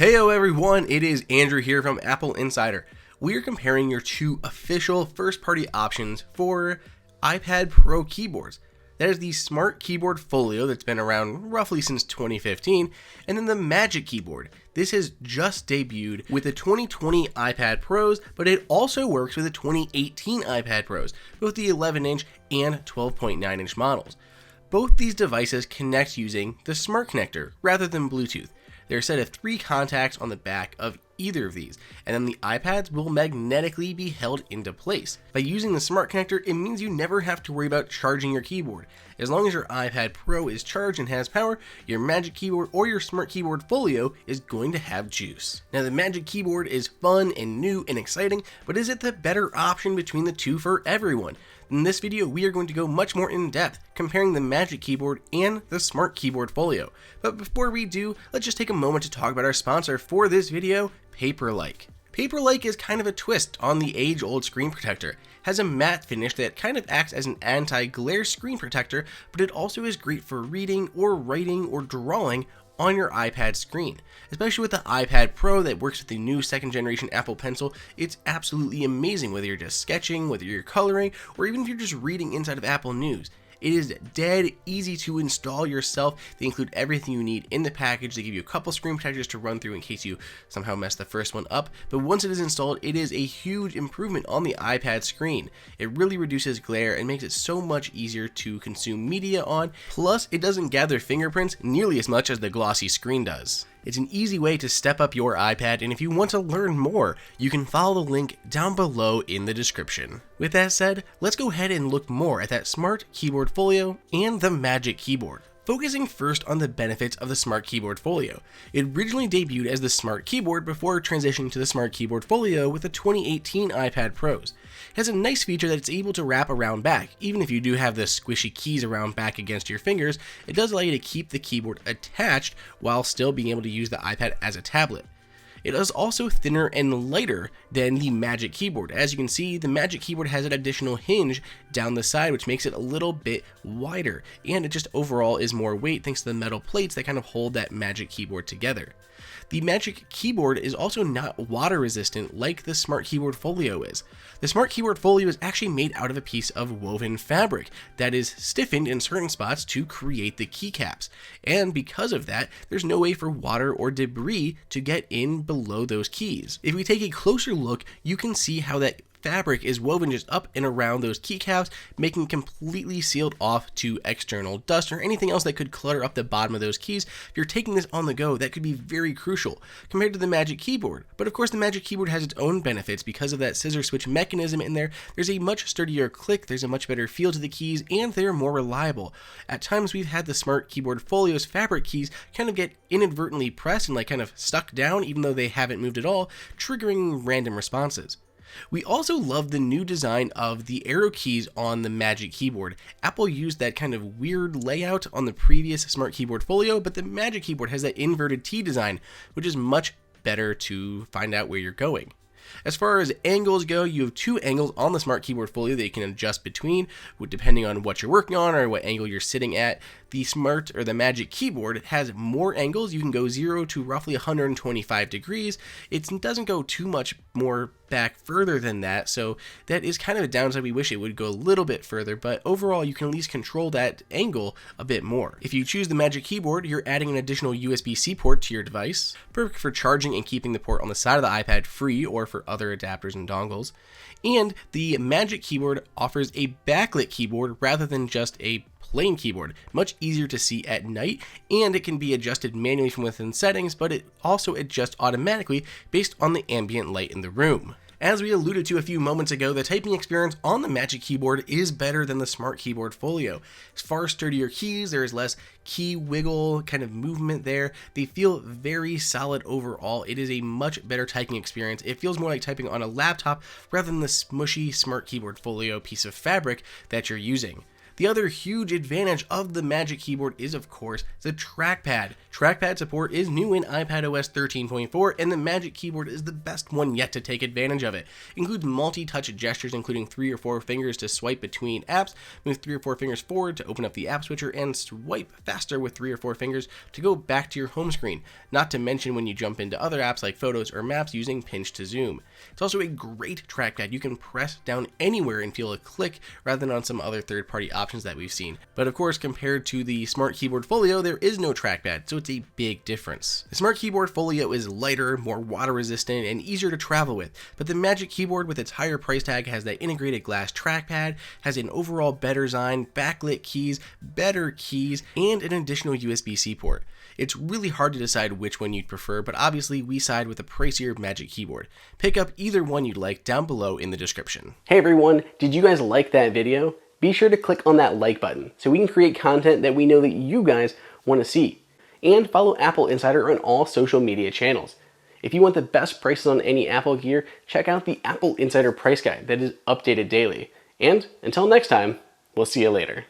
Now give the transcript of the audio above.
Heyo everyone, it is Andrew here from Apple Insider. We are comparing your two official first-party options for iPad Pro keyboards. That is the Smart Keyboard Folio that's been around roughly since 2015, and then the Magic Keyboard. This has just debuted with the 2020 iPad Pros, but it also works with the 2018 iPad Pros, both the 11-inch and 12.9-inch models. Both these devices connect using the Smart Connector rather than Bluetooth. There are a set of 3 contacts on the back of either of these, and then the iPads will magnetically be held into place. By using the Smart Connector, it means you never have to worry about charging your keyboard. As long as your iPad Pro is charged and has power, your Magic Keyboard or your Smart Keyboard Folio is going to have juice. Now the Magic Keyboard is fun and new and exciting, but is it the better option between the two for everyone? In this video, we are going to go much more in depth, comparing the Magic Keyboard and the Smart Keyboard Folio. But before we do, let's just take a moment to talk about our sponsor for this video, Paperlike. Paperlike is kind of a twist on the age-old screen protector. It has a matte finish that kind of acts as an anti-glare screen protector, but it also is great for reading or writing or drawing on your iPad screen. Especially with the iPad Pro that works with the new 2nd generation Apple Pencil, it's absolutely amazing whether you're just sketching, whether you're coloring, or even if you're just reading inside of Apple News. It is dead easy to install yourself. They include everything you need in the package. They give you a couple screen protectors to run through in case you somehow mess the first one up. But once it is installed, it is a huge improvement on the iPad screen. It really reduces glare and makes it so much easier to consume media on. Plus, it doesn't gather fingerprints nearly as much as the glossy screen does. It's an easy way to step up your iPad, and if you want to learn more, you can follow the link down below in the description. With that said, let's go ahead and look more at that Smart Keyboard Folio and the Magic Keyboard. Focusing first on the benefits of the Smart Keyboard Folio. It originally debuted as the Smart Keyboard before transitioning to the Smart Keyboard Folio with the 2018 iPad Pros. It has a nice feature that it's able to wrap around back. Even if you do have the squishy keys around back against your fingers, it does allow you to keep the keyboard attached while still being able to use the iPad as a tablet. It is also thinner and lighter than the Magic Keyboard. As you can see, the Magic Keyboard has an additional hinge down the side, which makes it a little bit wider, and it just overall is more weight thanks to the metal plates that kind of hold that Magic Keyboard together. The Magic Keyboard is also not water resistant like the Smart Keyboard Folio is. The Smart Keyboard Folio is actually made out of a piece of woven fabric that is stiffened in certain spots to create the keycaps. And because of that, there's no way for water or debris to get in below those keys. If we take a closer look, you can see how that fabric is woven just up and around those keycaps, making completely sealed off to external dust or anything else that could clutter up the bottom of those keys. If you're taking this on the go, that could be very crucial compared to the Magic Keyboard. But of course, the Magic Keyboard has its own benefits because of that scissor switch mechanism in there. There's a much sturdier click, there's a much better feel to the keys, and they're more reliable. At times, we've had the Smart Keyboard Folio's fabric keys kind of get inadvertently pressed and kind of stuck down even though they haven't moved at all, triggering random responses. We also love the new design of the arrow keys on the Magic Keyboard. Apple used that kind of weird layout on the previous Smart Keyboard Folio, but the Magic Keyboard has that inverted T design, which is much better to find out where you're going. As far as angles go, you have 2 angles on the Smart Keyboard Folio that you can adjust between, depending on what you're working on or what angle you're sitting at. The Magic Keyboard has more angles. You can go 0 to roughly 125 degrees. It doesn't go too much more back further than that, so that is kind of a downside. We wish it would go a little bit further, but overall you can at least control that angle a bit more. If you choose the Magic Keyboard, you're adding an additional USB-C port to your device, perfect for charging and keeping the port on the side of the iPad free or for other adapters and dongles. And the Magic Keyboard offers a backlit keyboard rather than just a plain keyboard, much easier to see at night, and it can be adjusted manually from within settings, but it also adjusts automatically based on the ambient light in the room. As we alluded to a few moments ago, the typing experience on the Magic Keyboard is better than the Smart Keyboard Folio. It's far sturdier keys, there is less key wiggle kind of movement there. They feel very solid overall. It is a much better typing experience. It feels more like typing on a laptop rather than the smushy Smart Keyboard Folio piece of fabric that you're using. The other huge advantage of the Magic Keyboard is, of course, the trackpad. Trackpad support is new in iPadOS 13.4, and the Magic Keyboard is the best one yet to take advantage of it. It includes multi-touch gestures, including 3 or 4 fingers to swipe between apps, move 3 or 4 fingers forward to open up the app switcher, and swipe faster with 3 or 4 fingers to go back to your home screen, not to mention when you jump into other apps like Photos or Maps using pinch to zoom. It's also a great trackpad. You can press down anywhere and feel a click rather than on some other third-party options that we've seen. But of course, compared to the Smart Keyboard Folio, there is no trackpad, so it's a big difference. The Smart Keyboard Folio is lighter, more water resistant, and easier to travel with, but the Magic Keyboard with its higher price tag has that integrated glass trackpad, has an overall better design, backlit keys, better keys, and an additional USB-C port. It's really hard to decide which one you'd prefer, but obviously we side with the pricier Magic Keyboard. Pick up either one you'd like down below in the description. Hey everyone, did you guys like that video? Be sure to click on that like button so we can create content that we know that you guys want to see. And follow Apple Insider on all social media channels. If you want the best prices on any Apple gear, check out the Apple Insider price guide that is updated daily. And until next time, we'll see you later.